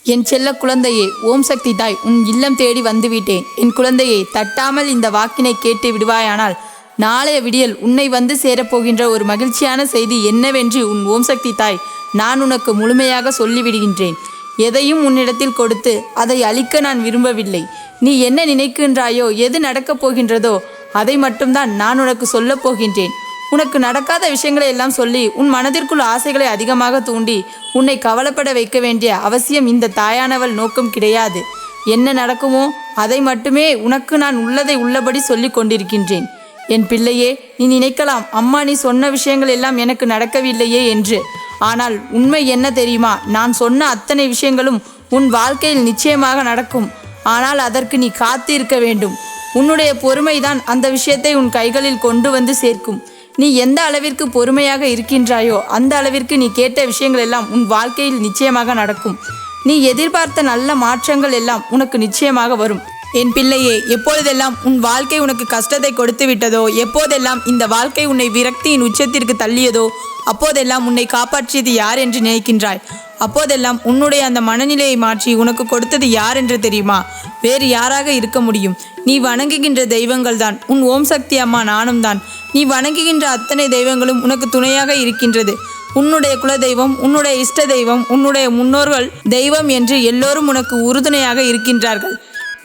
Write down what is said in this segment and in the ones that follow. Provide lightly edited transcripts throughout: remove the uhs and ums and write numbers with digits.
என் செல்ல குழந்தையே, ஓம் சக்தி தாய் உன் இல்லம் தேடி வந்துவிட்டேன். என் குழந்தையை தட்டாமல் இந்த வாக்கினை கேட்டு விடுவாயானால் நாளைய விடியல் உன்னை வந்து சேரப்போகின்ற ஒரு மகிழ்ச்சியான செய்தி என்னவென்று உன் ஓம் சக்தி தாய் நான் உனக்கு முழுமையாக சொல்லிவிடுகின்றேன். எதையும் உன்னிடத்தில் கொடுத்து அதை அழிக்க நான் விரும்பவில்லை. நீ என்ன நினைக்கின்றாயோ, எது நடக்கப் போகின்றதோ அதை மட்டும்தான் நான் உனக்கு சொல்லப் போகின்றேன். உனக்கு நடக்காத விஷயங்களை எல்லாம் சொல்லி உன் மனதிற்குள் ஆசைகளை அதிகமாக தூண்டி உன்னை கவலைப்பட வைக்க வேண்டிய அவசியம் இந்த தாயானவள் நோக்கம் கிடையாது. என்ன நடக்குமோ அதை மட்டுமே உனக்கு நான் உள்ளதை உள்ளபடி சொல்லி கொண்டிருக்கின்றேன். என் பிள்ளையே, நீ நினைக்கலாம், அம்மா நீ சொன்ன விஷயங்கள் எல்லாம் எனக்கு நடக்கவில்லையே என்று. ஆனால் உண்மை என்ன தெரியுமா? நான் சொன்ன அத்தனை விஷயங்களும் உன் வாழ்க்கையில் நிச்சயமாக நடக்கும். ஆனால் அதற்கு நீ காத்து இருக்க வேண்டும். உன்னுடைய பொறுமைதான் அந்த விஷயத்தை உன் கைகளில் கொண்டு வந்து சேர்க்கும். நீ எந்த அளவிற்கு பொறுமையாக இருக்கின்றாயோ அந்த அளவிற்கு நீ கேட்ட விஷயங்கள் எல்லாம் உன் வாழ்க்கையில் நிச்சயமாக நடக்கும். நீ எதிர்பார்த்த நல்ல மாற்றங்கள் எல்லாம் உனக்கு நிச்சயமாக வரும். என் பிள்ளையே, எப்பொழுதெல்லாம் உன் வாழ்க்கை உனக்கு கஷ்டத்தை கொடுத்து விட்டதோ, எப்போதெல்லாம் இந்த வாழ்க்கை உன்னை விரக்தியின் உச்சத்திற்கு தள்ளியதோ, அப்போதெல்லாம் உன்னை காப்பாற்றியது யார் என்று நினைக்கின்றாய்? அப்போதெல்லாம் உன்னுடைய அந்த மனநிலையை மாற்றி உனக்கு கொடுத்தது யார் என்று தெரியுமா? வேறு யாராக இருக்க முடியும்? நீ வணங்குகின்ற தெய்வங்கள் தான். உன் ஓம் சக்தி அம்மா நானும் தான். நீ வணங்குகின்ற அத்தனை தெய்வங்களும் உனக்கு துணையாக இருக்கின்றது. உன்னுடைய குல தெய்வம், உன்னுடைய இஷ்ட தெய்வம், உன்னுடைய முன்னோர்கள் தெய்வம் என்று எல்லோரும் உனக்கு உறுதுணையாக இருக்கின்றார்கள்.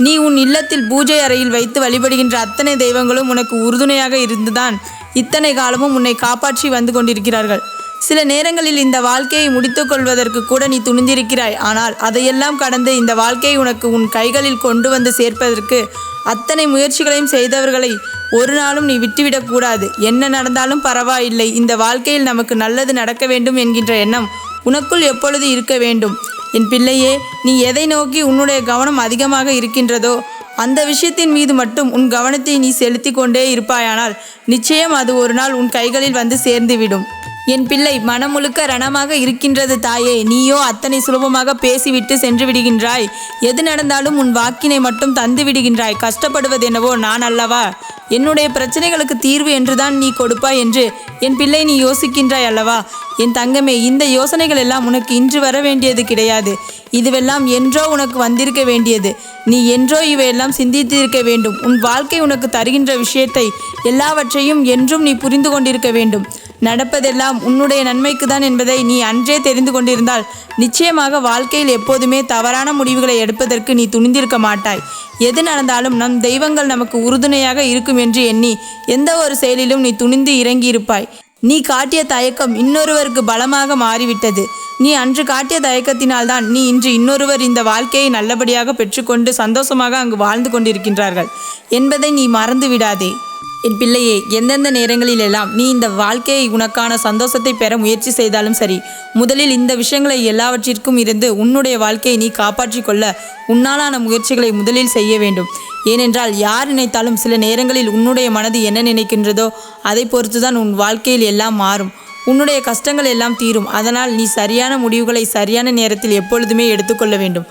நீ உன் இல்லத்தில் பூஜை அறையில் வைத்து வழிபடுகின்ற அத்தனை தெய்வங்களும் உனக்கு உறுதுணையாக இருந்துதான் இத்தனை காலமும் உன்னை காப்பாற்றி வந்து கொண்டிருக்கிறார்கள். சில நேரங்களில் இந்த வாழ்க்கையை முடித்து கொள்வதற்கு கூட நீ துணிந்திருக்கிறாய். ஆனால் அதையெல்லாம் கடந்து இந்த வாழ்க்கையை உனக்கு உன் கைகளில் கொண்டு வந்து சேர்ப்பதற்கு அத்தனை முயற்சிகளையும் செய்தவர்களை ஒரு நாளும் நீ விட்டுவிடக்கூடாது. என்ன நடந்தாலும் பரவாயில்லை, இந்த வாழ்க்கையில் நமக்கு நல்லது நடக்க வேண்டும் என்கின்ற எண்ணம் உனக்குள் எப்பொழுது இருக்க வேண்டும். என் பிள்ளையே, நீ எதை நோக்கி உன்னுடைய கவனம் அதிகமாக இருக்கின்றதோ அந்த விஷயத்தின் மீது மட்டும் உன் கவனத்தை நீ செலுத்தி கொண்டே இருப்பாயானால் நிச்சயம் அது ஒரு நாள் உன் கைகளில் வந்து சேர்ந்துவிடும். என் பிள்ளை, மனம் முழுக்க ரணமாக இருக்கின்றது தாயே. நீயோ அத்தனை சுலபமாக பேசிவிட்டு சென்று விடுகின்றாய். எது நடந்தாலும் உன் வாக்கினை மட்டும் தந்து விடுகின்றாய். கஷ்டப்படுவது என்னவோ நான் அல்லவா? என்னுடைய பிரச்சனைகளுக்கு தீர்வு என்றுதான் நீ கொடுப்பாய் என்று என் பிள்ளை நீ யோசிக்கின்றாய் அல்லவா? என் தங்கமே, இந்த யோசனைகள் எல்லாம் உனக்கு இன்று வர வேண்டியது கிடையாது. இதுவெல்லாம் என்றோ உனக்கு வந்திருக்க வேண்டியது. நீ என்றோ இவையெல்லாம் சிந்தித்திருக்க வேண்டும். உன் வாழ்க்கை உனக்கு தருகின்ற விஷயத்தை எல்லாவற்றையும் என்றும் நீ புரிந்து கொண்டிருக்க வேண்டும். நடப்பதெல்லாம் உன்னுடைய நன்மைக்கு தான் என்பதை நீ அன்றே தெரிந்து கொண்டிருந்தால் நிச்சயமாக வாழ்க்கையில் எப்போதுமே தவறான முடிவுகளை எடுப்பதற்கு நீ துணிந்திருக்க மாட்டாய். எது நடந்தாலும் நம் தெய்வங்கள் நமக்கு உறுதுணையாக இருக்கும் என்று எண்ணி எந்த ஒரு செயலிலும் நீ துணிந்து இறங்கியிருப்பாய். நீ காட்டிய தயக்கம் இன்னொருவருக்கு பலமாக மாறிவிட்டது. நீ அன்று காட்டிய தயக்கத்தினால்தான் நீ இன்று இன்னொருவர் இந்த வாழ்க்கையை நல்லபடியாக பெற்றுக்கொண்டு சந்தோஷமாக அங்கு வாழ்ந்து கொண்டிருக்கின்றார்கள் என்பதை நீ மறந்து விடாதே. என் பிள்ளையே, எந்தெந்த நேரங்களிலெல்லாம் நீ இந்த வாழ்க்கையை உனக்கான சந்தோஷத்தை பெற முயற்சி செய்தாலும் சரி, முதலில் இந்த விஷயங்களை எல்லாவற்றிற்கும் இருந்து உன்னுடைய வாழ்க்கையை நீ காப்பாற்றி கொள்ள உன்னாலான முயற்சிகளை முதலில் செய்ய வேண்டும். ஏனென்றால் யார் நினைத்தாலும் சில நேரங்களில் உன்னுடைய மனது என்ன நினைக்கின்றதோ அதை பொறுத்துதான் உன் வாழ்க்கையில் எல்லாம் மாறும். உன்னுடைய கஷ்டங்கள் எல்லாம் தீரும். அதனால் நீ சரியான முடிவுகளை சரியான நேரத்தில் எப்பொழுதுமே எடுத்துக்கொள்ள வேண்டும்.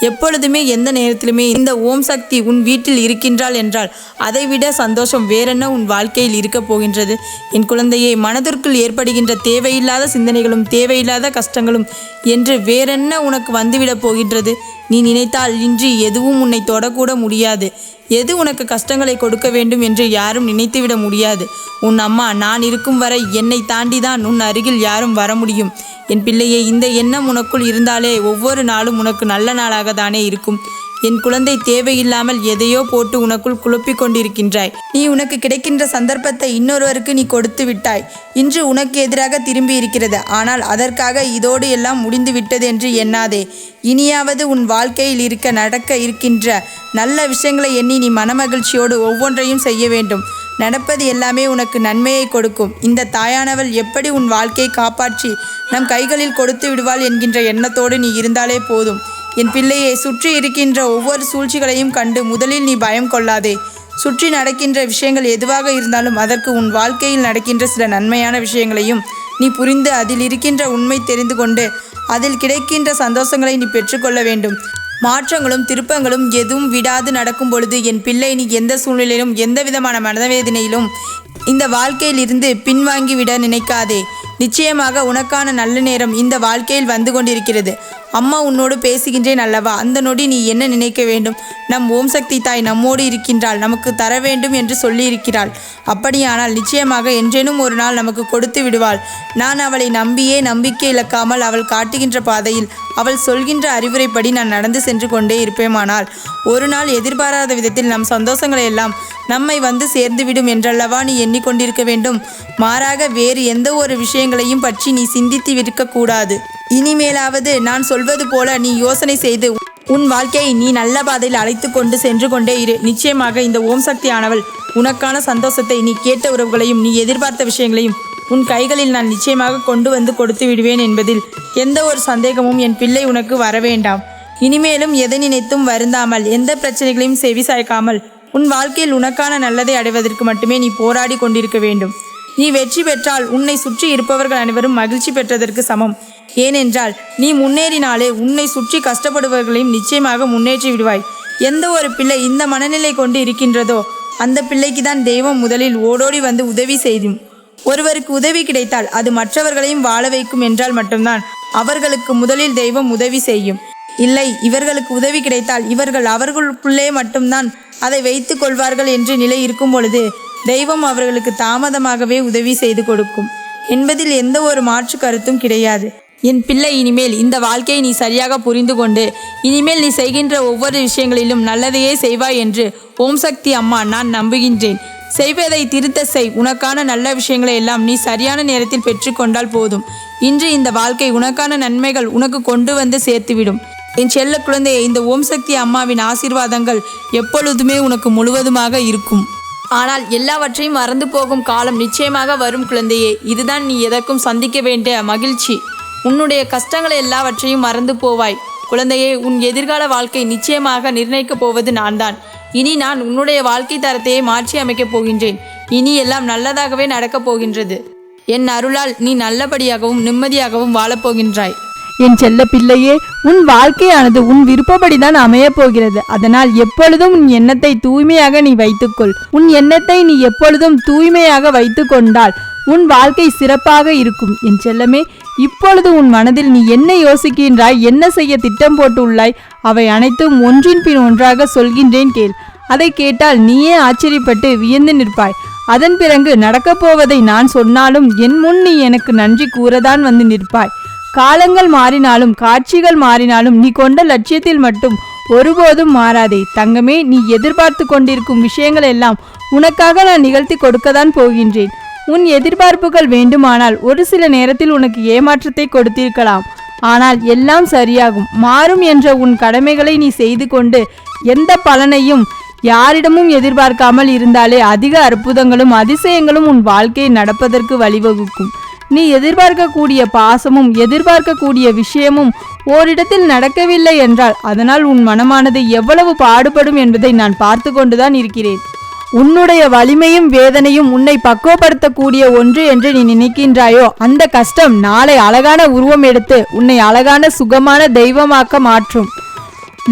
எப்பொழுதுமே எந்த நேரத்திலுமே இந்த ஓம் சக்தி உன் வீட்டில் இருக்கின்றாள் என்றால் அதைவிட சந்தோஷம் வேறென்ன உன் வாழ்க்கையில் இருக்கப் போகின்றது? என் குழந்தையே, மனதிற்குள் ஏற்படுகின்ற தேவையில்லாத சிந்தனைகளும் தேவையில்லாத கஷ்டங்களும் என்று வேறென்ன உனக்கு வந்துவிடப் போகின்றது? நீ நினைத்தால் இன்றி எதுவும் உன்னை தொடக்கூட முடியாது. எது உனக்கு கஷ்டங்களை கொடுக்க வேண்டும் என்று யாரும் நினைத்துவிட முடியாது. உன் அம்மா நான் இருக்கும் வரை என்னை தாண்டிதான் உன் அருகில் யாரும் வர முடியும். என் பிள்ளையே, இந்த எண்ணம் உனக்குள் இருந்தாலே ஒவ்வொரு நாளும் உனக்கு நல்ல நாளாக தானே இருக்கும். என் குழந்தை, தேவையில்லாமல் எதையோ போட்டு உனக்குள் குழப்பிக் கொண்டிருக்கின்றாய். நீ உனக்கு கிடைக்கின்ற சந்தர்ப்பத்தை இன்னொருவருக்கு நீ கொடுத்து விட்டாய். இன்று உனக்கு எதிராக திரும்பி இருக்கிறது. ஆனால் அதற்காக இதோடு எல்லாம் முடிந்து விட்டது என்று எண்ணாதே. இனியாவது உன் வாழ்க்கையில் நடக்க இருக்கின்ற நல்ல விஷயங்களை எண்ணி நீ மனமகிழ்ச்சியோடு ஒவ்வொன்றையும் செய்ய வேண்டும். நடப்பது எல்லாமே உனக்கு நன்மையை கொடுக்கும். இந்த தாயானவள் எப்படி உன் வாழ்க்கையை காப்பாற்றி நம் கைகளில் கொடுத்து விடுவாள் என்கின்ற எண்ணத்தோடு நீ இருந்தாலே போதும். என் பிள்ளையை, சுற்றி இருக்கின்ற ஒவ்வொரு சூழ்ச்சிகளையும் கண்டு முதலில் நீ பயம் கொள்ளாதே. சுற்றி நடக்கின்ற விஷயங்கள் எதுவாக இருந்தாலும் அதற்கு உன் வாழ்க்கையில் நடக்கின்ற சில நன்மையான விஷயங்களையும் நீ புரிந்து அதில் இருக்கின்ற உண்மை தெரிந்து கொண்டு அதில் கிடைக்கின்ற சந்தோஷங்களை நீ பெற்றுக்கொள்ள வேண்டும். மாற்றங்களும் திருப்பங்களும் எதுவும் விடாது நடக்கும் பொழுது என் பிள்ளை, நீ எந்த சூழ்நிலையிலும் எந்த விதமான மனவேதனையிலும் இந்த வாழ்க்கையில் இருந்து பின்வாங்கி விட நினைக்காதே. நிச்சயமாக உனக்கான நல்ல நேரம் இந்த வாழ்க்கையில் வந்து கொண்டிருக்கிறது. அம்மா உன்னோடு பேசுகின்றேன் அல்லவா, அந்த நொடி நீ என்ன நினைக்க வேண்டும்? நம் ஓம் சக்தி தாய் நம்மோடு இருக்கின்றாள், நமக்கு தர வேண்டும் என்று சொல்லியிருக்கிறாள். அப்படியானால் நிச்சயமாக என்றேனும் ஒரு நாள் நமக்கு கொடுத்து விடுவாள். நான் அவளை நம்பியே நம்பிக்கை இழக்காமல் அவள் காட்டுகின்ற பாதையில் அவள் சொல்கின்ற அறிவுரைப்படி நான் நடந்து சென்று கொண்டே இருப்பேமானால் ஒரு நாள் எதிர்பாராத விதத்தில் நம் சந்தோஷங்களை எல்லாம் நம்மை வந்து சேர்ந்துவிடும் என்றல்லவா நீ எண்ணிக்கொண்டிருக்க வேண்டும். மாறாக வேறு எந்த ஒரு விஷயங்களையும் பற்றி நீ சிந்தித்து இருக்கக்கூடாது. இனிமேலாவது நான் சொல்வது போல நீ யோசனை செய்து உன் வாழ்க்கையை நீ நல்ல பாதையில் அழைத்து கொண்டு சென்று கொண்டே இரு. நிச்சயமாக இந்த ஓம் சக்தி ஆனவள் உனக்கான சந்தோஷத்தை, நீ கேட்ட உறவுகளையும் நீ எதிர்பார்த்த விஷயங்களையும் உன் கைகளில் நான் நிச்சயமாக கொண்டு வந்து கொடுத்து விடுவேன் என்பதில் எந்த ஒரு சந்தேகமும் என் பிள்ளை உனக்கு வர வேண்டாம். இனிமேலும் எதை நினைத்தும் வருந்தாமல் எந்த பிரச்சனைகளையும் செவிசாய்க்காமல் உன் வாழ்க்கையில் உனக்கான நல்லதை அடைவதற்கு மட்டுமே நீ போராடி கொண்டிருக்க வேண்டும். நீ வெற்றி பெற்றால் உன்னை சுற்றி இருப்பவர்கள் அனைவரும் மகிழ்ச்சி பெற்றதற்கு சமம். ஏனென்றால் நீ முன்னேறினாலே உன்னை சுற்றி கஷ்டப்படுபவர்களையும் நிச்சயமாக முன்னேற்றி விடுவாய். எந்த ஒரு பிள்ளை இந்த மனநிலை கொண்டு இருக்கின்றதோ அந்த பிள்ளைக்கு தான் தெய்வம் முதலில் ஓடோடி வந்து உதவி செய்யும். ஒருவருக்கு உதவி கிடைத்தால் அது மற்றவர்களையும் வாழ வைக்கும் என்றால் மட்டும்தான் அவர்களுக்கு முதலில் தெய்வம் உதவி செய்யும். இல்லை, இவர்களுக்கு உதவி கிடைத்தால் இவர்கள் அவர்களுக்குள்ளே மட்டும்தான் அதை வைத்து கொள்வார்கள் என்று நிலை இருக்கும் பொழுது தெய்வம் அவர்களுக்கு தாமதமாகவே உதவி செய்து கொடுக்கும் என்பதில் எந்த ஒரு மாற்று கருத்தும் கிடையாது. என் பிள்ளை, இனிமேல் இந்த வாழ்க்கையை நீ சரியாக புரிந்து கொண்டு இனிமேல் நீ செய்கின்ற ஒவ்வொரு விஷயங்களிலும் நல்லதையே செய்வாய் என்று ஓம் சக்தி அம்மா நான் நம்புகின்றேன். செய்வதை திருத்த செய். உனக்கான நல்ல விஷயங்களை எல்லாம் நீ சரியான நேரத்தில் பெற்றுக்கொண்டால் போதும். இன்று இந்த வாழ்க்கை உனக்கான நன்மைகள் உனக்கு கொண்டு வந்து சேர்த்துவிடும். என் செல்ல குழந்தையை, இந்த ஓம் சக்தி அம்மாவின் ஆசீர்வாதங்கள் எப்பொழுதுமே உனக்கு முழுவதுமாக இருக்கும். ஆனால் எல்லாவற்றையும் மறந்து போகும் காலம் நிச்சயமாக வரும் குழந்தையே. இதுதான் நீ எதற்கும் சந்திக்க வேண்டிய மகிழ்ச்சி. உன்னுடைய கஷ்டங்களை எல்லாவற்றையும் மறந்து போவாய் குழந்தையே. உன் எதிர்கால வாழ்க்கை நிச்சயமாக நிர்ணயிக்கப் போவது நான்தான். இனி நான் உன்னுடைய வாழ்க்கை தரத்தையே மாற்றி அமைக்கப் போகின்றேன். இனி எல்லாம் நல்லதாகவே நடக்கப் போகின்றது. என் அருளால் நீ நல்லபடியாகவும் நிம்மதியாகவும் வாழப்போகின்றாய். என் செல்ல பிள்ளையே, உன் வாழ்க்கையானது உன் விருப்பப்படிதான் அமையப் போகிறது. அதனால் எப்பொழுதும் உன் எண்ணத்தை தூய்மையாக நீ வைத்துக்கொள். உன் எண்ணத்தை நீ எப்பொழுதும் தூய்மையாக வைத்து கொண்டால் உன் வாழ்க்கை சிறப்பாக இருக்கும். என் செல்லமே, இப்பொழுது உன் மனதில் நீ என்ன யோசிக்கின்றாய், என்ன செய்ய திட்டம் போட்டுள்ளாய், அவை அனைத்தும் ஒன்றின் பின் ஒன்றாக சொல்கின்றேன் கேள். அதை கேட்டால் நீயே ஆச்சரியப்பட்டு வியந்து நிற்பாய். அதன் பிறகு நடக்கப் போவதை நான் சொன்னாலும் என் முன் நீ எனக்கு நன்றி கூறதான் வந்து நிற்பாய். காலங்கள் மாறினாலும் காட்சிகள் மாறினாலும் நீ கொண்ட லட்சியத்தில் மட்டும் ஒருபோதும் மாறாதே தங்கமே. நீ எதிர்பார்த்து கொண்டிருக்கும் விஷயங்கள் எல்லாம் உனக்காக நான் நிகழ்த்தி கொடுக்கத்தான் போகின்றேன். உன் எதிர்பார்ப்புகள் வேண்டுமானால் ஒரு சில நேரத்தில் உனக்கு ஏமாற்றத்தை கொடுத்திருக்கலாம். ஆனால் எல்லாம் சரியாகும். மாறும் என்ற உன் கடமைகளை நீ செய்து கொண்டு எந்த பலனையும் யாரிடமும் எதிர்பார்க்காமல் இருந்தாலே அதிக அற்புதங்களும் அதிசயங்களும் உன் வாழ்க்கையை நடப்பதற்கு வழிவகுக்கும். நீ எதிர்பார்க்கக்கூடிய பாசமும் எதிர்பார்க்கக்கூடிய விஷயமும் ஓரிடத்தில் நடக்கவில்லை என்றால் அதனால் உன் மனமானது எவ்வளவு பாடுபடும் என்பதை நான் பார்த்து கொண்டுதான் இருக்கிறேன். உன்னுடைய வலிமையும் வேதனையும் உன்னை பக்குவப்படுத்தக்கூடிய ஒன்று என்று நீ நினைக்கின்றாயோ அந்த கஷ்டம் நாளை அழகான உருவம் எடுத்து உன்னை அழகான சுகமான தெய்வமாக்க மாற்றும்.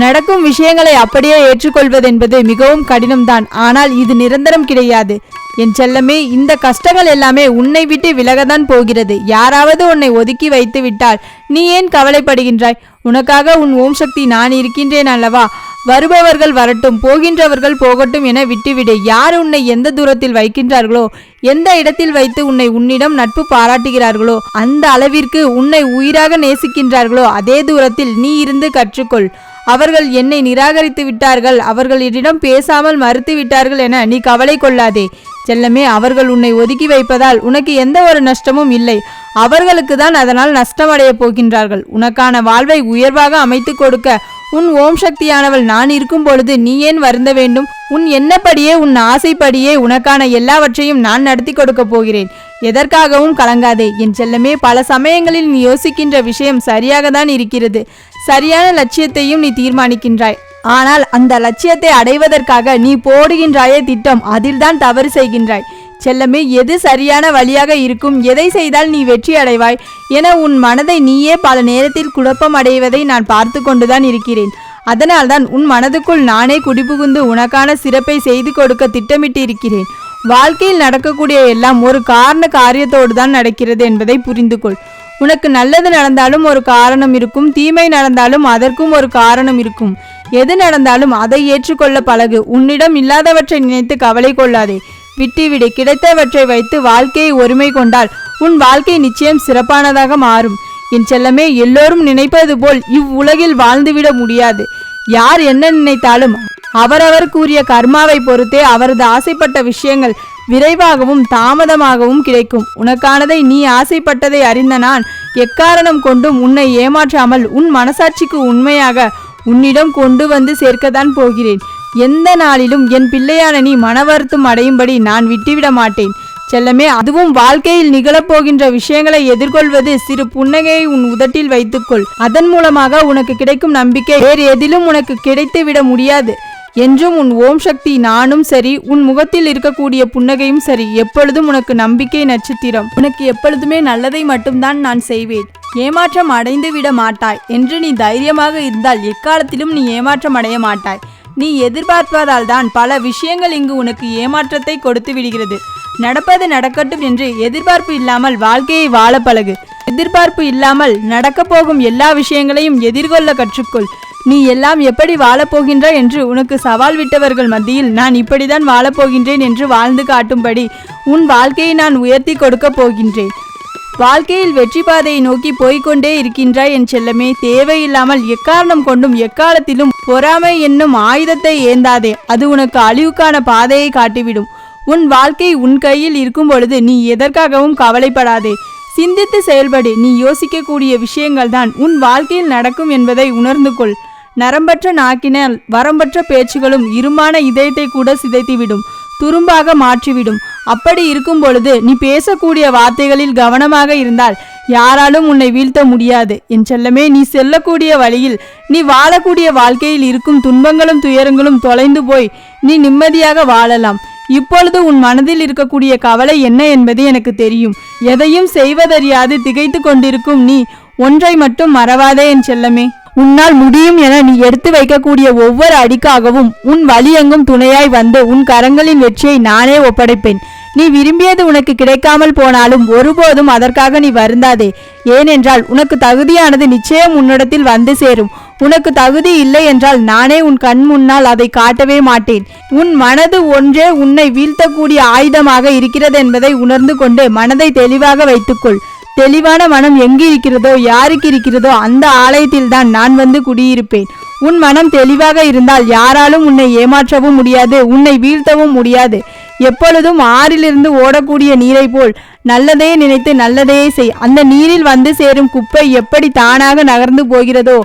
நடக்கும் விஷயங்களை அப்படியே ஏற்றுக்கொள்வதென்பது மிகவும் கடினம்தான். ஆனால் இது நிரந்தரம் கிடையாது என் செல்லமே. இந்த கஷ்டங்கள் எல்லாமே உன்னை விட்டு விலகத்தான் போகிறது. யாராவது உன்னை ஒதுக்கி வைத்து விட்டால் நீ ஏன் கவலைப்படுகின்றாய்? உனக்காக உன் ஓம் சக்தி நான் இருக்கின்றேன் அல்லவா? வருபவர்கள் வரட்டும், போகின்றவர்கள் போகட்டும் என விட்டுவிடு. யார் உன்னை எந்த தூரத்தில் வைக்கின்றார்களோ, எந்த இடத்தில் வைத்து உன்னிடம் நட்பு பாராட்டுகிறார்களோ, அந்த அளவிற்கு உன்னை உயிராக நேசிக்கின்றார்களோ அதே தூரத்தில் நீ இருந்து கற்றுக்கொள். அவர்கள் என்னை நிராகரித்து விட்டார்கள், அவர்களிடம் பேசாமல் மறுத்து விட்டார்கள் என நீ கவலை கொள்ளாதே செல்லமே. அவர்கள் உன்னை ஒதுக்கி வைப்பதால் உனக்கு எந்த ஒரு நஷ்டமும் இல்லை. அவர்களுக்கு தான் அதனால் நஷ்டமடைய போகின்றார்கள். உனக்கான வாழ்வை உயர்வாக அமைத்து கொடுக்க உன் ஓம் சக்தியானவள் நான் இருக்கும் பொழுது நீ ஏன் வருந்த வேண்டும்? உன் எண்ணப்படியே உன் ஆசைப்படியே உனக்கான எல்லாவற்றையும் நான் நடத்தி கொடுக்க போகிறேன். எதற்காகவும் கலங்காதே என் செல்லமே. பல சமயங்களில் நீ யோசிக்கின்ற விஷயம் சரியாக தான் இருக்கிறது. சரியான லட்சியத்தையும் நீ தீர்மானிக்கின்றாய். ஆனால் அந்த லட்சியத்தை அடைவதற்காக நீ போடுகின்றாயே திட்டம், அதில்தான் தவறு செய்கின்றாய் செல்லமே. எது சரியான வழியாக இருக்கும், எதை செய்தால் நீ வெற்றி அடைவாய் என உன் மனதை நீயே பல நேரத்தில் குழப்பம் அடைவதை நான் பார்த்து கொண்டுதான் இருக்கிறேன். அதனால்தான் உன் மனதுக்குள் நானே குடிபுகுந்து உனக்கான சிறப்பை செய்து கொடுக்க திட்டமிட்டு இருக்கிறேன். வாழ்க்கையில் நடக்கக்கூடிய எல்லாம் ஒரு காரண காரியத்தோடு தான் நடக்கிறது என்பதை புரிந்து கொள். உனக்கு நல்லது நடந்தாலும் ஒரு காரணம் இருக்கும், தீமை நடந்தாலும் அதற்கும் ஒரு காரணம் இருக்கும். எது நடந்தாலும் அதை ஏற்றுக்கொள்ள பழகு. உன்னிடம் இல்லாதவற்றை நினைத்து கவலை கொள்ளாதே. விட்டுவிடு. கிடைத்தவற்றை வைத்து வாழ்க்கையை ஒருமை கொண்டால் உன் வாழ்க்கை நிச்சயம் சிறப்பானதாக மாறும். என் செல்லமே, எல்லோரும் நினைப்பது போல் இவ்வுலகில் வாழ்ந்துவிட முடியாது. யார் என்ன நினைத்தாலும் அவரவர் கூறிய கர்மாவை பொறுத்தே அவரது ஆசைப்பட்ட விஷயங்கள் விரைவாகவும் தாமதமாகவும் கிடைக்கும். உனக்கானதை நீ ஆசைப்பட்டதை அறிந்த நான் எக்காரணம் கொண்டும் உன்னை ஏமாற்றாமல் உன் மனசாட்சிக்கு உண்மையாக உன்னிடம் கொண்டு வந்து சேர்க்கத்தான் போகிறேன். எந்த நாளிலும் என் பிள்ளையான நீ மனவருத்தம் அடையும்படி நான் விட்டுவிட மாட்டேன் செல்லமே. அதுவும் வாழ்க்கையில் நிகழப்போகின்ற விஷயங்களை எதிர்கொள்வது சிறு புன்னகையை உன் உதட்டில் வைத்துக்கொள். அதன் மூலமாக உனக்கு கிடைக்கும் நம்பிக்கை வேறு எதிலும் உனக்கு கிடைத்துவிட முடியாது. என்றும் உன் ஓம் சக்தி நானும் சரி, உன் முகத்தில் இருக்கக்கூடிய புன்னகையும் சரி, எப்பொழுதும் உனக்கு நம்பிக்கை நட்சத்திரம். உனக்கு எப்பொழுதுமே நல்லதை மட்டும்தான் நான் செய்வேன். ஏமாற்றம் அடைந்து விட மாட்டாய் என்று நீ தைரியமாக இருந்தால் எக்காலத்திலும் நீ ஏமாற்றம் அடைய மாட்டாய். நீ எதிர்பார்ப்பதால் தான் பல விஷயங்கள் இங்கு உனக்கு ஏமாற்றத்தை கொடுத்து விடுகிறது. நடப்பது நடக்கட்டும் என்று எதிர்பார்ப்பு இல்லாமல் வாழ்க்கையை வாழ பழகு. எதிர்பார்ப்பு இல்லாமல் நடக்கப் போகும் எல்லா விஷயங்களையும் எதிர்கொள்ள கற்றுக்கொள். நீ எல்லாம் எப்படி வாழப்போகின்றாய் என்று உனக்கு சவால் விட்டவர்கள் மத்தியில் நான் இப்படிதான் வாழப்போகின்றேன் என்று வாழ்ந்து காட்டும்படி உன் வாழ்க்கையை நான் உயர்த்தி கொடுக்க போகின்றேன். வாழ்க்கையில் வெற்றி பாதையை நோக்கி போய்கொண்டே இருக்கின்றாய் என் செல்லமே. தேவையில்லாமல் எக்காரணம் கொண்டும் எக்காலத்திலும் பொறாமை என்னும் ஆயுதத்தை ஏந்தாதே. அது உனக்கு அழிவுக்கான பாதையை காட்டிவிடும். உன் வாழ்க்கை உன் கையில் இருக்கும் பொழுது நீ எதற்காகவும் கவலைப்படாதே. சிந்தித்து செயல்படு. நீ யோசிக்கக்கூடிய விஷயங்கள் தான் உன் வாழ்க்கையில் நடக்கும் என்பதை உணர்ந்து கொள். நரம்பற்ற நாக்கினால் வரம்பற்ற பேச்சுகளும் இருமான இதயத்தை கூட சிதைத்துவிடும், துரும்பாக மாற்றிவிடும். அப்படி இருக்கும் பொழுது நீ பேசக்கூடிய வார்த்தைகளில் கவனமாக இருந்தால் யாராலும் உன்னை வீழ்த்த முடியாது என் செல்லமே. நீ செல்லக்கூடிய வழியில், நீ வாழக்கூடிய வாழ்க்கையில் இருக்கும் துன்பங்களும் துயரங்களும் தொலைந்து போய் நீ நிம்மதியாக வாழலாம். இப்பொழுது உன் மனதில் இருக்கக்கூடிய கவலை என்ன என்பது எனக்கு தெரியும். எதையும் செய்வதறியாது திகைத்து கொண்டிருக்கும் நீ ஒன்றை மட்டும் மறவாதே என் செல்லமே. உன்னால் முடியும் என நீ எடுத்து வைக்கக்கூடிய ஒவ்வொரு அடிக்காகவும் உன் வழியெங்கும் துணையாய் வந்து உன் கரங்களின் வெற்றியை நானே ஒப்படைப்பேன். நீ விரும்பியது உனக்கு கிடைக்காமல் போனாலும் ஒருபோதும் அதற்காக நீ வருந்தாதே. ஏனென்றால் உனக்கு தகுதியானது நிச்சயம் உன்னிடத்தில் வந்து சேரும். உனக்கு தகுதி இல்லை என்றால் நானே உன் கண் முன்னால் அதை காட்டவே மாட்டேன். உன் மனது ஒன்றே உன்னை வீழ்த்தக்கூடிய ஆயுதமாக இருக்கிறது என்பதை உணர்ந்து கொண்டு மனதை தெளிவாக வைத்துக்கொள். தெளிவான மனம் எங்கு இருக்கிறதோ யாருக்கு இருக்கிறதோ அந்த ஆலயத்தில் தான் நான் வந்து குடியிருப்பேன். உன் மனம் தெளிவாக இருந்தால் யாராலும் உன்னை ஏமாற்றவும் முடியாது, உன்னை வீழ்த்தவும் முடியாது. எப்பொழுதும் ஆறிலிருந்து ஓடக்கூடிய நீரை போல் நல்லதையே நினைத்து நல்லதையே செய். அந்த நீரில் வந்து சேரும் குப்பை எப்படி தானாக நகர்ந்து போகிறதோ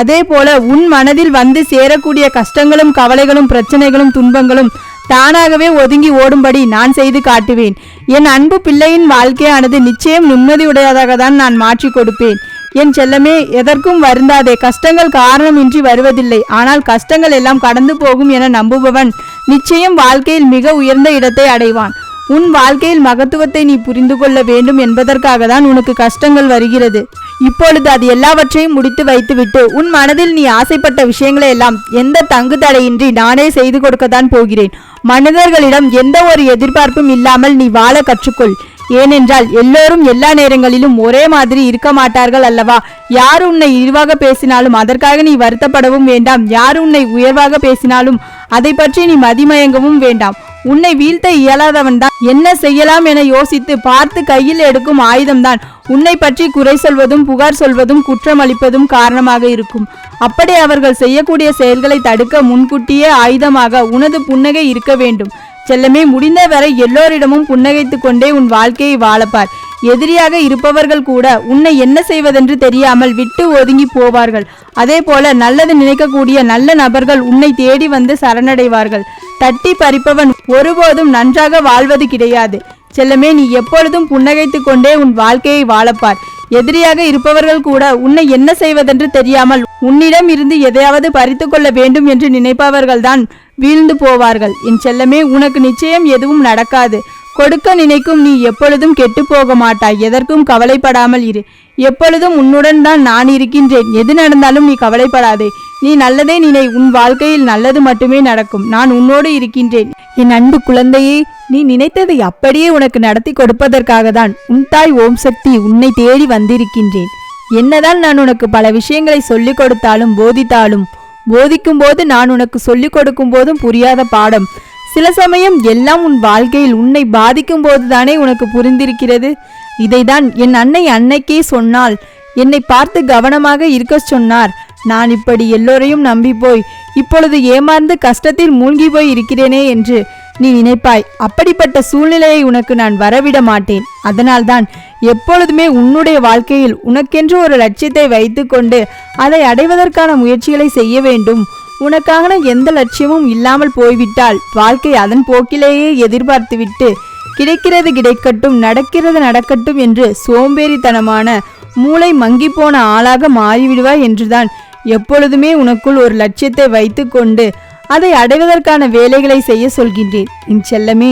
அதே போல உன் மனதில் வந்து சேரக்கூடிய கஷ்டங்களும் கவலைகளும் பிரச்சனைகளும் துன்பங்களும் தானாகவே ஒதுங்கி ஓடும்படி நான் செய்து காட்டுவேன். என் அன்பு பிள்ளையின் வாழ்க்கையானது நிச்சயம் நிம்மதியுடையதாக தான் நான் மாற்றி கொடுப்பேன். என் செல்லமே, எதற்கும் வருந்தாதே. கஷ்டங்கள் காரணமின்றி வருவதில்லை. ஆனால் கஷ்டங்கள் எல்லாம் கடந்து போகும் என நம்புபவன் நிச்சயம் வாழ்க்கையில் மிக உயர்ந்த இடத்தை அடைவான். உன் வாழ்க்கையில் மகத்துவத்தை நீ புரிந்து கொள்ள வேண்டும் என்பதற்காக தான் உனக்கு கஷ்டங்கள் வருகிறது. இப்பொழுது அது எல்லாவற்றையும் முடித்து வைத்துவிட்டு உன் மனதில் நீ ஆசைப்பட்ட விஷயங்களை எல்லாம் எந்த தங்கு தடையின்றி நானே செய்து கொடுக்கத்தான் போகிறேன். மனிதர்களிடம் எந்த ஒரு எதிர்பார்ப்பும் இல்லாமல் நீ வாழ கற்றுக்கொள். ஏனென்றால் எல்லோரும் எல்லா நேரங்களிலும் ஒரே மாதிரி இருக்க மாட்டார்கள் அல்லவா? யார் உன்னை இழிவாக பேசினாலும் அதற்காக நீ வருத்தப்படவும் வேண்டாம். யார் உன்னை உயர்வாக பேசினாலும் அதை பற்றி நீ மதிமயங்கவும் வேண்டாம். உன்னை வீழ்த்த இயலாதவன் தான் என்ன செய்யலாம் என யோசித்து பார்த்து கையில் எடுக்கும் ஆயுதம்தான் உன்னை பற்றி குறை சொல்வதும் புகார் சொல்வதும் குற்றமளிப்பதும் காரணமாக இருக்கும். அப்படி அவர்கள் செய்யக்கூடிய செயல்களை தடுக்க முன்கூட்டியே ஆயுதமாக உனது புன்னகை இருக்க வேண்டும். செல்லமே, முடிந்தவரை எல்லோரிடமும் புன்னகைத்து கொண்டே உன் வாழ்க்கையை வாழப்பார். எதிரியாக இருப்பவர்கள் கூட உன்னை என்ன செய்வதென்று தெரியாமல் விட்டு ஒதுங்கி போவார்கள். அதே போல நல்லது நினைக்கக்கூடிய நல்ல நபர்கள் உன்னை தேடி வந்து சரணடைவார்கள். தட்டி பறிப்பவன் ஒருபோதும் நன்றாக வாழ்வது கிடையாது. செல்லமே, நீ எப்பொழுதும் புன்னகைத்து கொண்டே உன் வாழ்க்கையை வாழப்பார். எதிரியாக இருப்பவர்கள் கூட உன்னை என்ன செய்வதென்று தெரியாமல் உன்னிடம் இருந்து எதையாவது பறித்து கொள்ள வேண்டும் என்று நினைப்பவர்கள்தான் வீழ்ந்து போவார்கள். என் செல்லமே, உனக்கு நிச்சயம் எதுவும் நடக்காது. கொடுக்க நினைக்கும் நீ எப்பொழுதும் கெட்டு போக மாட்டாய். எதற்கும் கவலைப்படாமல் இரு. எப்பொழுதும் உன்னுடன் தான் நான் இருக்கின்றேன். எது நடந்தாலும் நீ கவலைப்படாதே. நீ நல்லதே நினை. உன் வாழ்க்கையில் நல்லது மட்டுமே நடக்கும். நான் உன்னோடு இருக்கின்றேன். என் அன்பு குழந்தையே, நீ நினைத்ததை அப்படியே உனக்கு நடத்தி கொடுப்பதற்காக தான் உன் தாய் ஓம் சக்தி உன்னை தேடி வந்திருக்கின்றேன். என்னதான் நான் உனக்கு பல விஷயங்களை சொல்லிக் கொடுத்தாலும் போதிக்கும் போது நான் உனக்கு சொல்லிக் கொடுக்கும் போதும் புரியாத பாடம் சில சமயம் எல்லாம் உன் வாழ்க்கையில் உன்னை பாதிக்கும் போதுதானே உனக்கு புரிந்திருக்கிறது. இதைதான் என் அன்னை அன்னைக்கே சொன்னால், என்னை பார்த்து கவனமாக இருக்க சொன்னார். நான் இப்படி எல்லோரையும் நம்பி போய் இப்பொழுது ஏமாந்து கஷ்டத்தில் மூழ்கி போய் இருக்கிறேனே என்று நீ நினைப்பாய். அப்படிப்பட்ட சூழ்நிலையை உனக்கு நான் வரவிட மாட்டேன். அதனால்தான் எப்பொழுதுமே உன்னுடைய வாழ்க்கையில் உனக்கென்று ஒரு லட்சியத்தை வைத்துக்கொண்டு அதை அடைவதற்கான முயற்சிகளை செய்ய வேண்டும். உனக்கான எந்த லட்சியமும் இல்லாமல் போய்விட்டால் வாழ்க்கை அதன் போக்கிலேயே எதிர்பார்த்துவிட்டு கிடைக்கிறது கிடைக்கட்டும், நடக்கிறது நடக்கட்டும் என்று சோம்பேறித்தனமான மூளை மங்கி போன ஆளாக மாறிவிடுவாய் என்றுதான் எப்பொழுதுமே உனக்குள் ஒரு லட்சியத்தை வைத்து கொண்டு அதை அடைவதற்கான வேலைகளை செய்ய சொல்கின்றேன். என் செல்லமே,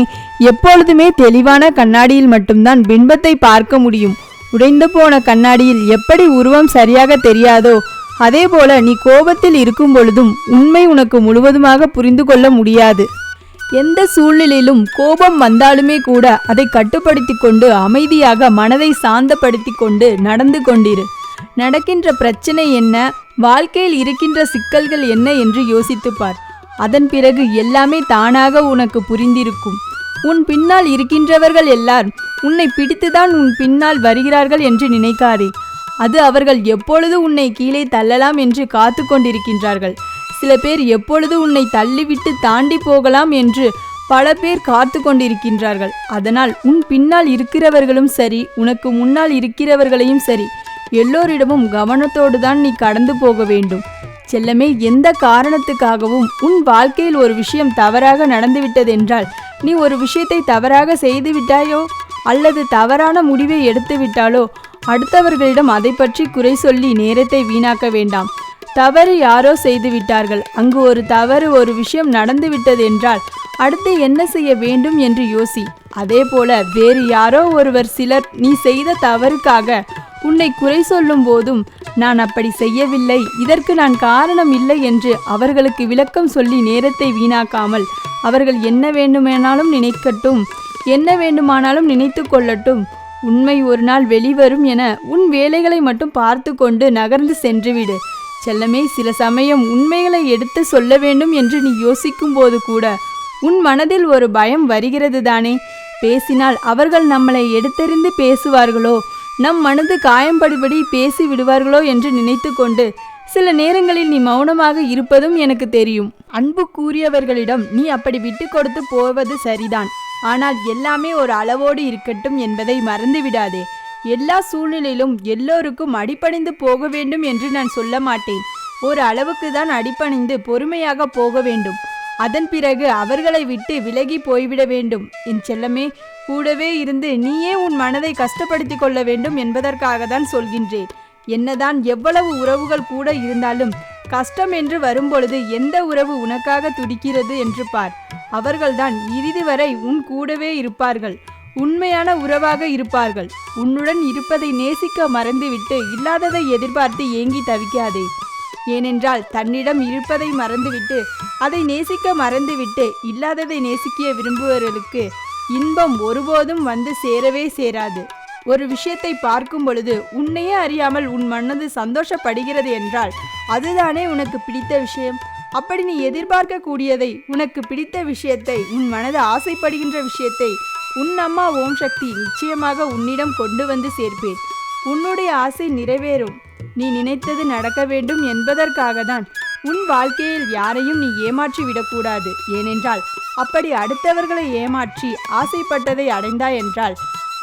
எப்பொழுதுமே தெளிவான கண்ணாடியில் மட்டும்தான் பின்பத்தை பார்க்க முடியும். உடைந்து போன கண்ணாடியில் எப்படி உருவம் சரியாக தெரியாதோ அதே போல நீ கோபத்தில் இருக்கும் பொழுதும் உண்மை உனக்கு முழுவதுமாக புரிந்து கொள்ள முடியாது. எந்த சூழ்நிலையிலும் கோபம் வந்தாலுமே கூட அதை கட்டுப்படுத்தி கொண்டு அமைதியாக மனதை சாந்தப்படுத்தி கொண்டு நடந்து கொண்டிரு. நடக்கின்ற பிரச்சனை என்ன, வாழ்க்கையில் இருக்கின்ற சிக்கல்கள் என்ன என்று யோசித்துப்பார். அதன் பிறகு எல்லாமே தானாக உனக்கு புரிந்திருக்கும். உன் பின்னால் இருக்கின்றவர்கள் எல்லாரும் உன்னை பிடித்துதான் உன் பின்னால் வருகிறார்கள் என்று நினைக்காதே. அது அவர்கள் எப்பொழுது உன்னை கீழே தள்ளலாம் என்று காத்து கொண்டிருக்கின்றார்கள். சில பேர் எப்பொழுது உன்னை தள்ளிவிட்டு தாண்டி போகலாம் என்று பல பேர் காத்து கொண்டிருக்கின்றார்கள். அதனால் உன் பின்னால் இருக்கிறவர்களும் சரி, உனக்கு முன்னால் இருக்கிறவர்களையும் சரி, எல்லோரிடமும் கவனத்தோடு தான் நீ கடந்து போக வேண்டும். செல்லமே, எந்த காரணத்துக்காகவும் உன் வாழ்க்கையில் ஒரு விஷயம் தவறாக நடந்துவிட்டதென்றால், நீ ஒரு விஷயத்தை தவறாக செய்து விட்டாயோ அல்லது தவறான முடிவை எடுத்து விட்டாலோ அடுத்தவர்களிடம் அதை பற்றி குறை சொல்லி நேரத்தை வீணாக்க வேண்டாம். தவறு யாரோ செய்து விட்டார்கள், அங்கு ஒரு விஷயம் நடந்து விட்டது என்றால் அடுத்து என்ன செய்ய வேண்டும் என்று யோசி. அதே போல வேறு யாரோ ஒருவர் சிலர் நீ செய்த தவறுக்காக உன்னை குறை சொல்லும் போதும் நான் அப்படி செய்யவில்லை, இதற்கு நான் காரணம் இல்லை என்று அவர்களுக்கு விளக்கம் சொல்லி நேரத்தை வீணாக்காமல் அவர்கள் என்ன வேண்டுமானாலும் நினைக்கட்டும், என்ன வேண்டுமானாலும் நினைத்து கொள்ளட்டும், உண்மை ஒரு நாள் வெளிவரும் என உன் வேலைகளை மட்டும் பார்த்து கொண்டு நகர்ந்து சென்றுவிடு. செல்லமே, சில சமயம் உண்மைகளை எடுத்து சொல்ல வேண்டும் என்று நீ யோசிக்கும் போது கூட உன் மனதில் ஒரு பயம் வருகிறது தானே. பேசினால் அவர்கள் நம்மளை எடுத்தெறிந்து பேசுவார்களோ, நம் மனது காயம்படுபடி பேசி விடுவார்களோ என்று நினைத்து கொண்டு சில நேரங்களில் நீ மௌனமாக இருப்பதும் எனக்கு தெரியும். அன்பு கூறியவர்களிடம் நீ அப்படி விட்டு கொடுத்து போவது சரிதான். ஆனால் எல்லாமே ஒரு அளவோடு இருக்கட்டும் என்பதை மறந்து விடாதே. எல்லா சூழ்நிலையிலும் எல்லோருக்கும் அடிபணிந்து போக வேண்டும் என்று நான் சொல்ல மாட்டேன். ஒரு அளவுக்கு தான் அடிபணிந்து பொறுமையாக போக வேண்டும். அதன் பிறகு அவர்களை விட்டு விலகி போய்விட வேண்டும். என் செல்லமே, கூடவே இருந்து நீயே உன் மனதை கஷ்டப்படுத்தி கொள்ள வேண்டும் என்பதற்காக தான் சொல்கின்றேன். என்னதான் எவ்வளவு உறவுகள் கூட இருந்தாலும் கஷ்டம் என்று வரும்பொழுது எந்த உறவு உனக்காக துடிக்கிறது என்று பார். அவர்கள்தான் இறுதி வரை உன் கூடவே இருப்பார்கள், உண்மையான உறவாக இருப்பார்கள். உன்னுடன் இருப்பதை நேசிக்க மறந்துவிட்டு இல்லாததை எதிர்பார்த்து ஏங்கி தவிக்காதே. ஏனென்றால் தன்னிடம் இருப்பதை மறந்துவிட்டு அதை நேசிக்க மறந்துவிட்டு இல்லாததை நேசிக்க விரும்புபவர்களுக்கு இன்பம் ஒருபோதும் வந்து சேரவே சேராது. ஒரு விஷயத்தை பார்க்கும் பொழுது உன்னையே அறியாமல் உன் மனது சந்தோஷப்படுகிறது என்றால் அதுதானே உனக்கு பிடித்த விஷயம். அப்படி நீ எதிர்பார்க்க கூடியதை, உனக்கு பிடித்த விஷயத்தை, உன் மனது ஆசைப்படுகின்ற விஷயத்தை உன் அம்மா ஓம் சக்தி நிச்சயமாக உன்னிடம் கொண்டு வந்து சேர்ப்பேன். உன்னுடைய ஆசை நிறைவேறும். நீ நினைத்தது நடக்க வேண்டும் என்பதற்காக தான் உன் வாழ்க்கையில் யாரையும் நீ ஏமாற்றி விடக்கூடாது. ஏனென்றால் அப்படி அடுத்தவர்களை ஏமாற்றி ஆசைப்பட்டதை அடைந்தாய் என்றால்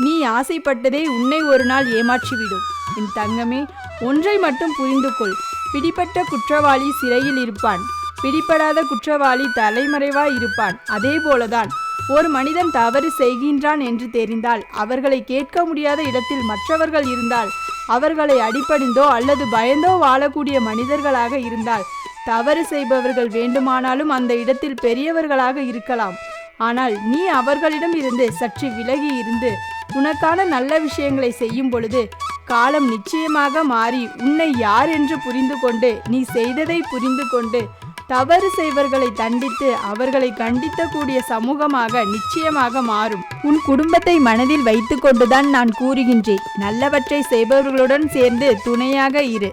நீ ஆசைப்பட்டதை உன்னை ஒரு நாள் ஏமாற்றிவிடும். என் தங்கமே, ஒன்றை மட்டும் புரிந்து கொள். பிடிபட்ட குற்றவாளி சிறையில் இருப்பான், பிடிபடாத குற்றவாளி தலைமறைவாய் இருப்பான். அதே போலதான் ஒரு மனிதன் தவறு செய்கின்றான் என்று தெரிந்தால் அவர்களை கேட்க முடியாத இடத்தில் மற்றவர்கள் இருந்தால், அவர்களை அடிபணிந்தோ அல்லது பயந்தோ வாழக்கூடிய மனிதர்களாக இருந்தால், தவறு செய்பவர்கள் வேண்டுமானாலும் அந்த இடத்தில் பெரியவர்களாக இருக்கலாம். ஆனால் நீ அவர்களிடம் இருந்து சற்று விலகி இருந்து உனக்கான நல்ல விஷயங்களை செய்யும் பொழுது காலம் நிச்சயமாக மாறி உன்னை யார் என்று புரிந்து கொண்டு, நீ செய்ததை புரிந்து கொண்டு தவறு செய்வர்களை தண்டித்து அவர்களை கண்டிக்கக்கூடிய சமூகமாக நிச்சயமாக மாறும். உன் குடும்பத்தை மனதில் வைத்து கொண்டுதான் நான் கூறுகின்றேன். நல்லவற்றை செய்பவர்களுடன் சேர்ந்து துணையாக இரு.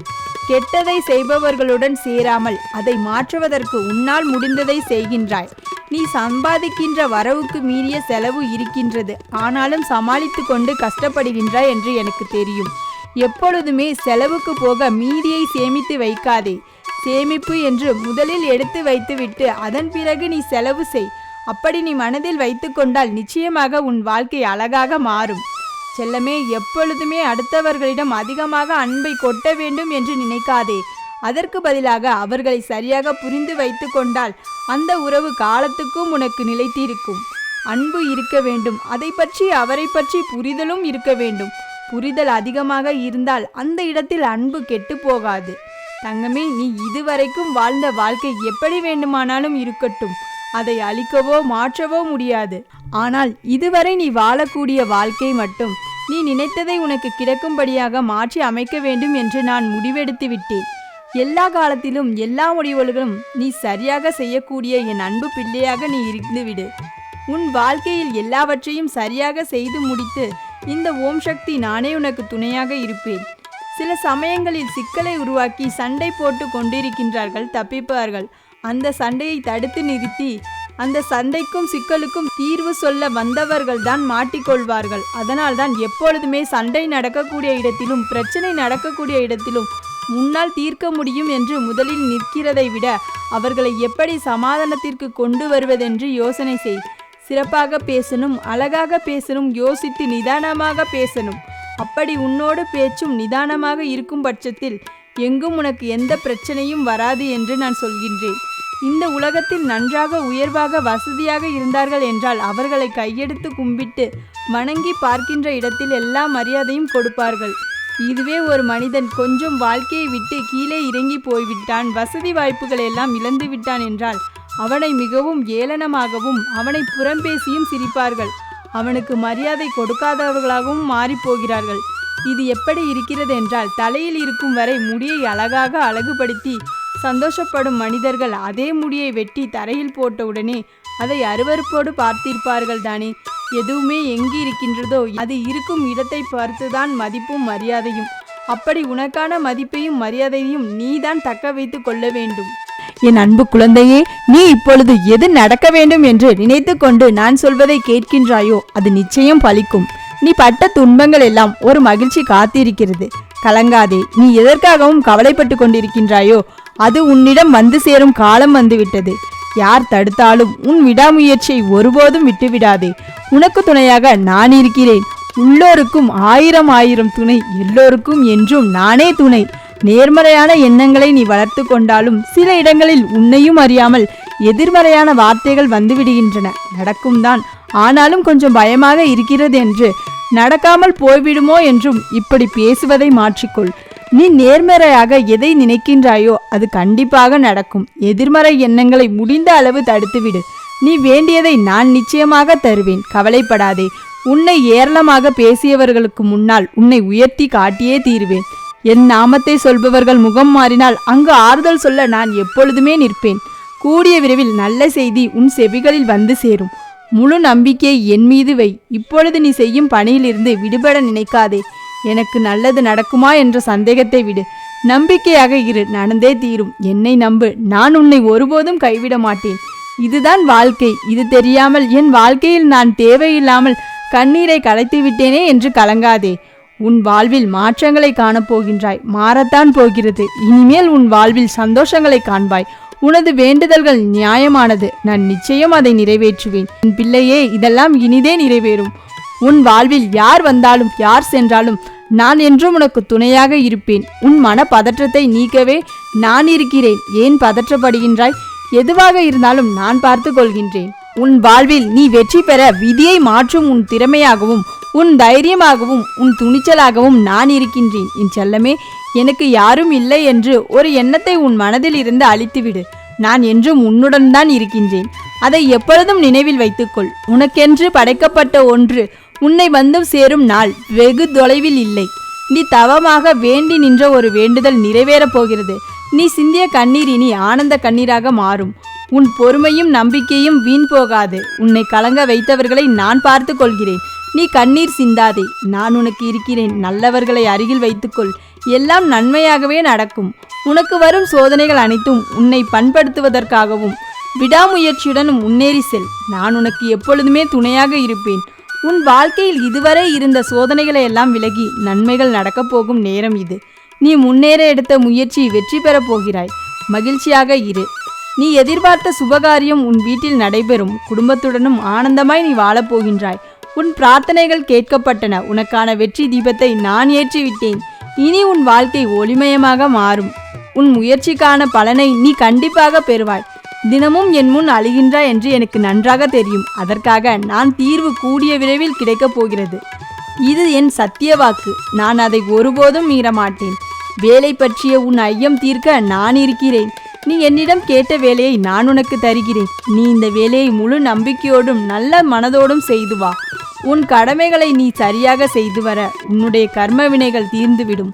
கெட்டதை செய்பவர்களுடன் சேராமல் அதை மாற்றுவதற்கு உன்னால் முடிந்ததை செய்கின்றாய். நீ சம்பாதிக்கின்ற வரவுக்கு மீறிய செலவு இருக்கின்றது. ஆனாலும் சமாளித்து கொண்டு கஷ்டப்படுகின்றாய் என்று எனக்கு தெரியும். எப்பொழுதுமே செலவுக்கு போக மீதியை சேமித்து வைக்காதே. சேமிப்பு என்று முதலில் எடுத்து வைத்துவிட்டு அதன் பிறகு நீ செலவு செய். அப்படி நீ மனதில் வைத்து கொண்டால் நிச்சயமாக உன் வாழ்க்கை அழகாக மாறும். செல்லமே, எப்பொழுதுமே அடுத்தவர்களிடம் அதிகமாக அன்பை கொட்ட வேண்டும் என்று நினைக்காதே. அதற்கு பதிலாக அவர்களை சரியாக புரிந்து வைத்து கொண்டால் அந்த உறவு காலத்துக்கும் உனக்கு நிலைத்திருக்கும். அன்பு இருக்க வேண்டும். அதை பற்றி அவரை பற்றி புரிதலும் இருக்க வேண்டும். புரிதல் அதிகமாக இருந்தால் அந்த இடத்தில் அன்பு கெட்டு போகாது. தங்கமே, நீ இதுவரைக்கும் வாழ்ந்த வாழ்க்கை எப்படி வேண்டுமானாலும் இருக்கட்டும். அதை அழிக்கவோ மாற்றவோ முடியாது. ஆனால் இதுவரை நீ வாழக்கூடிய வாழ்க்கை மட்டும் நீ நினைத்ததை உனக்கு கிடைக்கும்படியாக மாற்றி அமைக்க வேண்டும் என்று நான் முடிவெடுத்து விட்டேன். எல்லா காலத்திலும் எல்லா முடிவுகளும் நீ சரியாக செய்யக்கூடிய என் அன்பு பிள்ளையாக நீ இருந்துவிடு. உன் வாழ்க்கையில் எல்லாவற்றையும் சரியாக செய்து முடித்து இந்த ஓம் சக்தி நானே உனக்கு துணையாக இருப்பேன். சில சமயங்களில் சிக்கலை உருவாக்கி சண்டை போட்டு கொண்டிருக்கின்றார்கள் தப்பிப்பார்கள். அந்த சண்டையை தடுத்து நிறுத்தி அந்த சண்டைக்கும் சிக்கலுக்கும் தீர்வு சொல்ல வந்தவர்கள் தான் மாட்டிக்கொள்வார்கள். அதனால்தான் எப்பொழுதுமே சண்டை நடக்கக்கூடிய இடத்திலும் பிரச்சனை நடக்கக்கூடிய இடத்திலும் முன்னால் தீர்க்க முடியும் என்று முதலில் நிற்கிறதை விட அவர்களை எப்படி சமாதானத்திற்கு கொண்டு வருவதென்று யோசனை செய். சிறப்பாக பேசணும், அழகாக பேசணும், யோசித்து நிதானமாக பேசணும். அப்படி உன்னோடு பேச்சும் நிதானமாக இருக்கும் பட்சத்தில் எங்கும் உனக்கு எந்த பிரச்சனையும் வராது என்று நான் சொல்கின்றேன். இந்த உலகத்தில் நன்றாக உயர்வாக வசதியாக இருந்தார்கள் என்றால் அவர்களை கையெடுத்து கும்பிட்டு வணங்கி பார்க்கின்ற இடத்தில் எல்லா மரியாதையும் கொடுப்பார்கள். இதுவே ஒரு மனிதன் கொஞ்சம் வாழ்க்கையை விட்டு கீழே இறங்கி போய்விட்டான், வசதி வாய்ப்புகளை எல்லாம் இழந்து விட்டான் என்றால் அவனை மிகவும் ஏளனமாகவும் அவனை புறம்பேசியும் சிரிப்பார்கள். அவனுக்கு மரியாதை கொடுக்காதவர்களாகவும் மாறிப்போகிறார்கள். இது எப்படி இருக்கிறது என்றால் தலையில் இருக்கும் வரை முடியை அழகாக அழகுபடுத்தி சந்தோஷப்படும் மனிதர்கள் அதே முடியை வெட்டி தரையில் போட்டவுடனே அதை அருவருப்போடு பார்த்திருப்பார்கள் தானே. எதுவுமே எங்கு இருக்கின்றதோ அது இருக்கும் இடத்தை பார்த்துதான் மதிப்பும் மரியாதையும். அப்படி உனக்கான மதிப்பையும் மரியாதையும் நீதான் தக்க வைத்து கொள்ள வேண்டும். என் அன்பு குழந்தையே, நீ இப்பொழுது எது நடக்க வேண்டும் என்று நினைத்து கொண்டு நான் சொல்வதை கேட்கின்றாயோ அது நிச்சயம் பலிக்கும். நீ பட்ட துன்பங்கள் எல்லாம் ஒரு மகிழ்ச்சி காத்திருக்கிறது. கலங்காதே. நீ எதற்காகவும் கவலைப்பட்டு கொண்டிருக்கின்றாயோ அது உன்னிடம் வந்து சேரும் காலம் வந்துவிட்டது. யார் தடுத்தாலும் உன் விடாமுயற்சியை ஒருபோதும் விட்டுவிடாதே. உனக்கு துணையாக நான் இருக்கிறேன். உள்ளோருக்கும் ஆயிரம் துணை, எல்லோருக்கும் என்றும் நானே துணை. நேர்மறையான எண்ணங்களை நீ வளர்த்து கொண்டாலும் சில இடங்களில் உன்னையும் அறியாமல் எதிர்மறையான வார்த்தைகள் வந்துவிடுகின்றன. நடக்கும் தான், ஆனாலும் கொஞ்சம் பயமாக இருக்கிறது என்று, நடக்காமல் போய்விடுமோ என்றும் இப்படி பேசுவதை மாற்றிக்கொள். நீ நேர்மறையாக எதை நினைக்கின்றாயோ அது கண்டிப்பாக நடக்கும். எதிர்மறை எண்ணங்களை முடிந்த அளவு தடுத்துவிடு. நீ வேண்டியதை நான் நிச்சயமாக தருவேன். கவலைப்படாதே. உன்னை ஏராளமாக பேசியவர்களுக்கு முன்னால் உன்னை உயர்த்தி காட்டியே தீருவேன். என் நாமத்தை சொல்பவர்கள் முகம் மாறினால் அங்கு ஆறுதல் சொல்ல நான் எப்பொழுதுமே நிற்பேன். கூடிய விரைவில் நல்ல செய்தி உன் செவிகளில் வந்து சேரும். முழு நம்பிக்கையை என் மீது வை. இப்பொழுது நீ செய்யும் பணியிலிருந்து விடுபட நினைக்காதே. எனக்கு நல்லது நடக்குமா என்ற சந்தேகத்தை விடு. நம்பிக்கையாக இரு, நடந்தே தீரும். என்னை நம்பு, நான் உன்னை ஒருபோதும் கைவிட மாட்டேன். இதுதான் வாழ்க்கை. இது தெரியாமல் என் வாழ்க்கையில் நான் தேவையில்லாமல் கண்ணீரை கலைத்து விட்டேனே என்று கலங்காதே. உன் வாழ்வில் மாற்றங்களை காணப்போகின்றாய். மாறத்தான் போகிறது. இனிமேல் உன் வாழ்வில் சந்தோஷங்களை காண்பாய். உனது வேண்டுதல்கள் நியாயமானது. நான் நிச்சயம் அதை நிறைவேற்றுவேன். என் பிள்ளையே, இதெல்லாம் இனிதே நிறைவேறும். உன் வாழ்வில் யார் வந்தாலும் யார் சென்றாலும் நான் என்றும் உனக்கு துணையாக இருப்பேன். உன் மன பதற்றத்தை நீக்கவே நான் இருக்கிறேன். ஏன் பதற்றப்படுகின்றாய்? எதுவாக இருந்தாலும் நான் பார்த்து கொள்கின்றேன். உன் வாழ்வில் நீ வெற்றி பெற விதியை மாற்றும் உன் திறமையாகவும் உன் தைரியமாகவும் உன் துணிச்சலாகவும் நான் இருக்கின்றேன். என் செல்லமே, எனக்கு யாரும் இல்லை என்று ஒரு எண்ணத்தை உன் மனதில் இருந்து அழித்துவிடு. நான் என்றும் உன்னுடன் தான் இருக்கின்றேன். அதை எப்பொழுதும் நினைவில் வைத்துக்கொள். உனக்கென்று படைக்கப்பட்ட ஒன்று உன்னை வந்து சேரும் நாள் வெகு தொலைவில் இல்லை. நீ தவமாக வேண்டி நின்ற ஒரு வேண்டுதல் நிறைவேறப் போகிறது. நீ சிந்திய கண்ணீர் இனி ஆனந்த கண்ணீராக மாறும். உன் பொறுமையும் நம்பிக்கையும் வீண் போகாது. உன்னை கலங்க வைத்தவர்களை நான் பார்த்து கொள்கிறேன். நீ கண்ணீர் சிந்தாதே, நான் உனக்கு இருக்கிறேன். நல்லவர்களை அருகில் வைத்துக்கொள், எல்லாம் நன்மையாகவே நடக்கும். உனக்கு வரும் சோதனைகள் அனைத்தும் உன்னை பண்படுத்துவதற்காகவும் விடாமுயற்சியுடன் முன்னேறி செல். நான் உனக்கு எப்பொழுதுமே துணையாக இருப்பேன். உன் வாழ்க்கையில் இதுவரை இருந்த சோதனைகளை எல்லாம் விலகி நன்மைகள் நடக்கப் போகும் நேரம் இது. நீ முன்னேற எடுத்த முயற்சி வெற்றி பெறப் போகிறாய். மகிழ்ச்சியாக இரு. நீ எதிர்பார்த்த சுபகாரியம் உன் வீட்டில் நடைபெறும். குடும்பத்துடனும் ஆனந்தமாய் நீ வாழப்போகின்றாய். உன் பிரார்த்தனைகள் கேட்கப்பட்டன. உனக்கான வெற்றி தீபத்தை நான் ஏற்றிவிட்டேன். இனி உன் வாழ்க்கை ஒளிமயமாக மாறும். உன் முயற்சிக்கான பலனை நீ கண்டிப்பாக பெறுவாய். தினமும் என் முன் அழுகின்றாய் என்று எனக்கு நன்றாக தெரியும். அதற்காக நான் தீர்வு கூடிய விரைவில் கிடைக்கப் போகிறது. இது என் சத்திய வாக்கு. நான் அதை ஒருபோதும் மீறமாட்டேன். வேலை பற்றிய உன் ஐயம் தீர்க்க நான் இருக்கிறேன். நீ என்னிடம் கேட்ட வேலையை நான் உனக்கு தருகிறேன். நீ இந்த வேலையை முழு நம்பிக்கையோடும் நல்ல மனதோடும் செய்து வா. உன் கடமைகளை நீ சரியாக செய்து வர உன்னுடைய கர்ம வினைகள் தீர்ந்துவிடும்.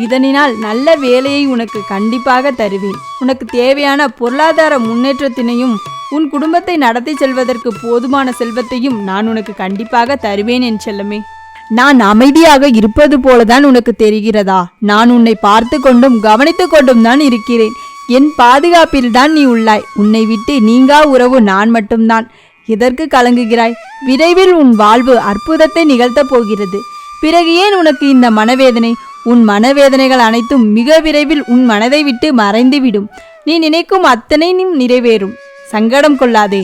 இதனால் நல்ல வேலையை உனக்கு கண்டிப்பாக தருவேன். உனக்கு தேவையான பொருளாதார முன்னேற்றத்தினையும் உன் குடும்பத்தை நடத்தி செல்வதற்கு போதுமான செல்வத்தையும் நான் உனக்கு கண்டிப்பாக தருவேன் என் செல்லமே. நான் அமைதியாக இருப்பது போலதான் உனக்கு தெரிகிறதா? நான் உன்னை பார்த்து கொண்டும் கவனித்து கொண்டும் தான் இருக்கிறேன். என் பாதுகாப்பில் தான் நீ உள்ளாய். உன்னை விட்டு நீங்கா உறவு நான் மட்டும்தான். எதற்கு கலங்குகிறாய்? விரைவில் உன் வாழ்வு அற்புதத்தை நிகழ்த்தப் போகிறது. பிறகு ஏன் உனக்கு இந்த மனவேதனை? உன் மனவேதனைகள் அனைத்தும் மிக விரைவில் உன் மனதை விட்டு மறைந்துவிடும். நீ நினைக்கும் அத்தனையும் நிறைவேறும். சங்கடம் கொள்ளாதே.